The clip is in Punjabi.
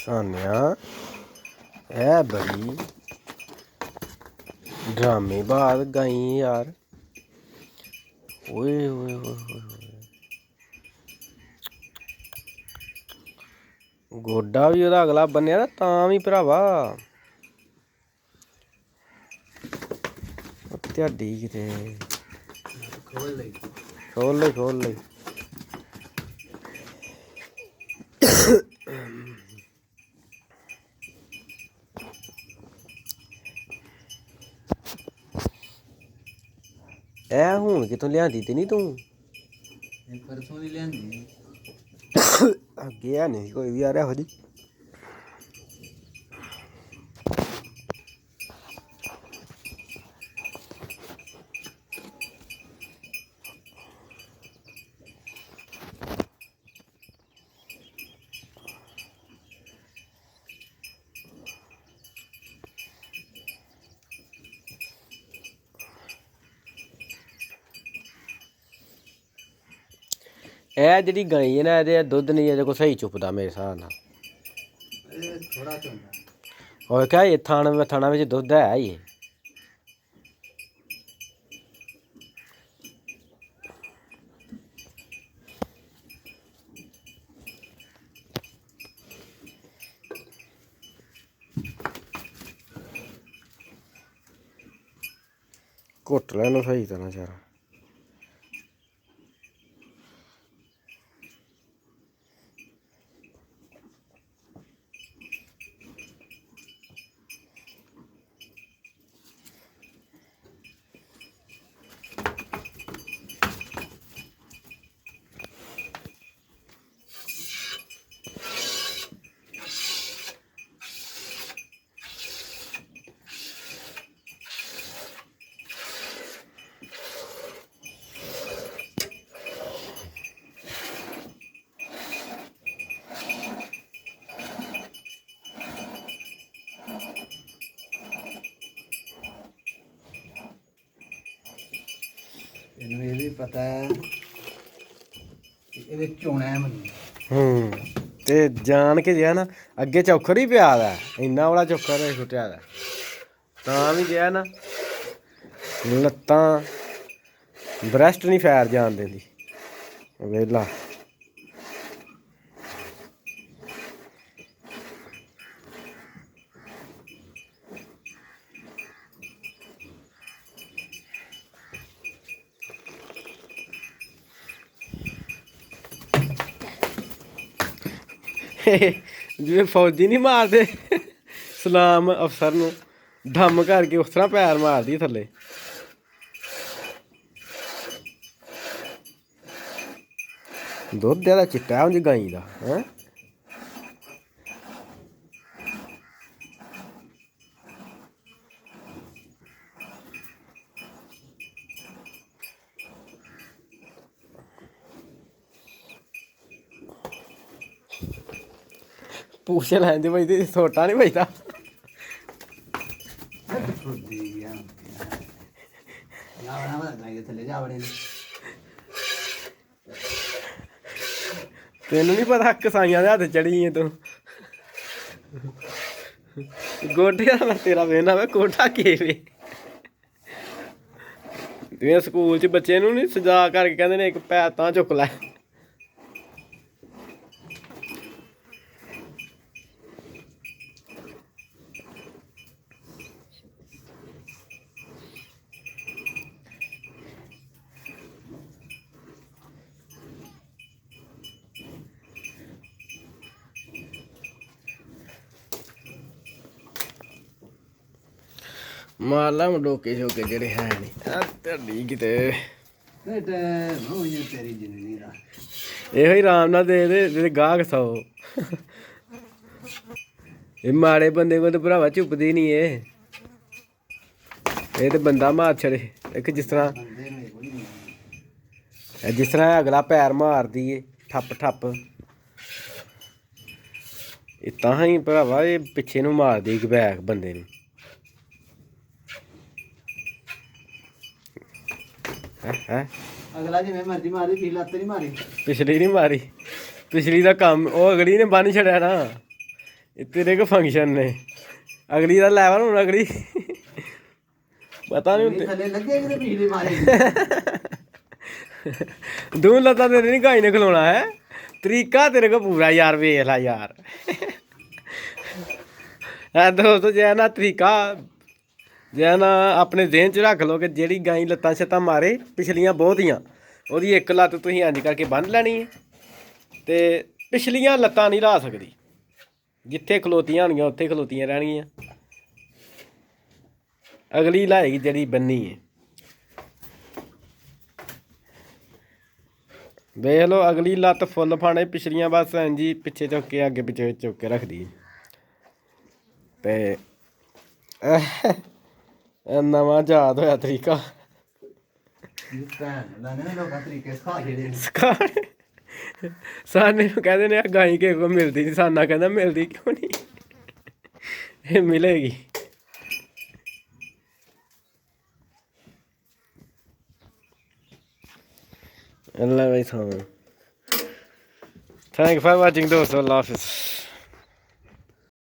सान्या है बड़ी ड्रामेबाज गाई यार। ओए ओए ओए ओए गोडा भी ओह्दा अगला बन्नेआ ना तां भी भरावा ध्याड़ी किते खोल ले ए हून कितों लियांदी ते नहीं तू परसों दी लियांदी अग्गे है नहीं कोई भी यार एहो जी ਇਹ ਜਿਹੜੀ ਗਾਈ ਹੈ ਨਾ ਇਹਦੇ ਦੁੱਧ ਨਹੀਂ ਇਹਦੇ ਕੋਲ ਸਹੀ ਚੁੱਪਦਾ ਮੇਰੇ ਹਿਸਾਬ ਨਾਲ थोड़ा चौंदा ਹੋਰ ਕਿਆ ਇਹ ਥਾਣਾ ਵਿੱਚ ਦੁੱਧ ਹੈ ਹੀ ਘੁੱਟ ਲੈਣ ਨੂੰ ਸਹੀ ਤਰ੍ਹਾਂ ਸਾਰਾ ਇਹਨੂੰ ਇਹ ਵੀ ਪਤਾ ਹੈ ਕਿ ਇਹਦੇ ਚੋਣਾ ਹੈ ਮੈਨੂੰ ਤੇ ਜਾਣ ਕੇ ਜਿਆ ਨਾ ਅੱਗੇ ਚੌਖਰ ਹੀ ਪਿਆ ਦਾ ਇੰਨਾ ਵਾਲਾ ਚੌਖਰ ਛੁੱਟਿਆ ਦਾ ਤਾਂ ਵੀ ਗਿਆ ਨਾ ਲੱਤਾਂ ਬ੍ਰੈਸਟ ਨਹੀਂ ਫੈਰ ਜਾਣ ਦਿੰਦੀ ਵੇਲਾ ਜਿਵੇਂ ਫੌਜੀ ਨਹੀਂ ਮਾਰਦੇ ਸਲਾਮ ਅਫਸਰ ਨੂੰ ਧੰਮ ਕਰਕੇ ਉਸ ਤਰ੍ਹਾਂ ਪੈਰ ਮਾਰਦੀ ਥੱਲੇ ਦੁੱਧ ਇਹਦਾ ਚਿੱਟਾ ਉਂਝ ਗਾਈ ਦਾ ਹੈ पूछ लैंदे भाई ते छोटा नहीं बजदा तेनू नहीं पता कसाइयां दे हत्थ चढ़ी तू गोडे मैं तेरा वेना मैं कोठा के वे जिवें स्कूल च बच्चे नू नहीं सजा करके कहंदे ने एक पैर तां चुक लै मार ला डोके शोके जेह्ड़े है नहीं ध्याड़ी किते तेरी जिंदगी दा ਇਹੋ ਹੀ ਰਾਮ ਨਾਲ ਦੇ ਦੇ ਜਿਹੜੇ ਗਾਹਕ ਸੌ ਇਹ ਮਾੜੇ ਬੰਦੇ ਕੋਲ ਤਾਂ ਭਰਾਵਾ ਚੁੱਪਦੀ ਨਹੀਂ ਇਹ ਤੇ ਬੰਦਾ ਮਾਰ ਛੜੇ ਇੱਕ ਜਿਸ ਤਰ੍ਹਾਂ ਅਗਲਾ ਪੈਰ ਮਾਰਦੀ ਏ ਠੱਪ ਠੱਪ ਇਹ ਤਾਂ ਹੀ ਭਰਾਵਾ ਇਹ ਪਿੱਛੇ ਨੂੰ ਮਾਰਦੀ ਇੱਕ ਬੈਕ ਬੰਦੇ ਨੂੰ है अगला जिवें मर्जी मारी थी लत्त नहीं मारी पिछली नहीं मारी पिछली का काम वो अगली ने बन छड़िया ना ਇਹ ਤੇਰੇ ਕੋ ਫੰਕਸ਼ਨ ਨੇ ਅਗਲੀ ਦਾ ਲੈਵਲ ਹੁਣ ਅਗਲੀ ਪਤਾ ਨਹੀਂ ਥੱਲੇ ਲੱਗੇ ਕਿਤੇ ਪਿਛਲੇ ਮਾਰੇ ਦੋ ਲੱਤਾਂ ਤੇਰੇ ਨਹੀਂ ਗਾਈ ਨੇ ਖਲੋਣਾ ਹੈ ਤਰੀਕਾ ਤੇਰੇ ਕੋ ਪੂਰਾ ਯਾਰ ਵੇਖ ਲੈ ਯਾਰ ਇਹ ਦੋਸਤੋ ਜੇ ਨਾ ਤਰੀਕਾ ਜੇ ਨਾ ਆਪਣੇ ਜ਼ਿਹਨ 'ਚ ਰੱਖ ਲਓ ਕਿ ਜਿਹੜੀ ਗਾਈ ਲੱਤਾਂ ਛੱਤਾਂ ਮਾਰੇ ਪਿਛਲੀਆਂ ਬਹੁਤੀਆਂ ਉਹਦੀ ਇੱਕ ਲੱਤ ਤੁਸੀਂ ਇੰਝ ਕਰਕੇ ਬੰਨ੍ਹ ਲੈਣੀ ਹੈ ਤੇ ਪਿਛਲੀਆਂ ਲੱਤਾਂ ਨਹੀਂ ਲਾ ਸਕਦੀ ਜਿੱਥੇ ਖਲੋਤੀਆਂ ਹੋਣਗੀਆਂ ਉੱਥੇ ਖਲੋਤੀਆਂ ਰਹਿਣਗੀਆਂ ਅਗਲੀ ਲਾਏਗੀ ਜਿਹੜੀ ਬੰਨੀ ਹੈ ਵੇਖ ਲਓ ਅਗਲੀ ਲੱਤ ਫੁੱਲ ਫਾਣੇ ਪਿਛਲੀਆਂ ਬਸ ਇੰਝ ਹੀ ਪਿੱਛੇ ਝੁੱਕ ਕੇ ਅੱਗੇ ਪਿੱਛੇ ਝੁੱਕ ਕੇ ਰੱਖਦੀ ਤੇ ਇਹ ਨਵਾਂ ਯਾਦ ਹੋਇਆ ਤਰੀਕਾ ਸਾਨੇ ਨੂੰ ਕਹਿੰਦੇ ਨੇ ਆ ਗਾਈ ਕਿਸੇ ਕੋ ਮਿਲਦੀ ਨਹੀਂ ਸਾਨਾ ਕਹਿੰਦਾ ਮਿਲਦੀ ਕਿਉਂ ਨਹੀਂ ਇਹ ਮਿਲੇਗੀ ਅੱਲਾ ਭਾਈ ਥੈਂਕ ਫॉर वाचिंग दोस्तों अल्लाह हाफिज़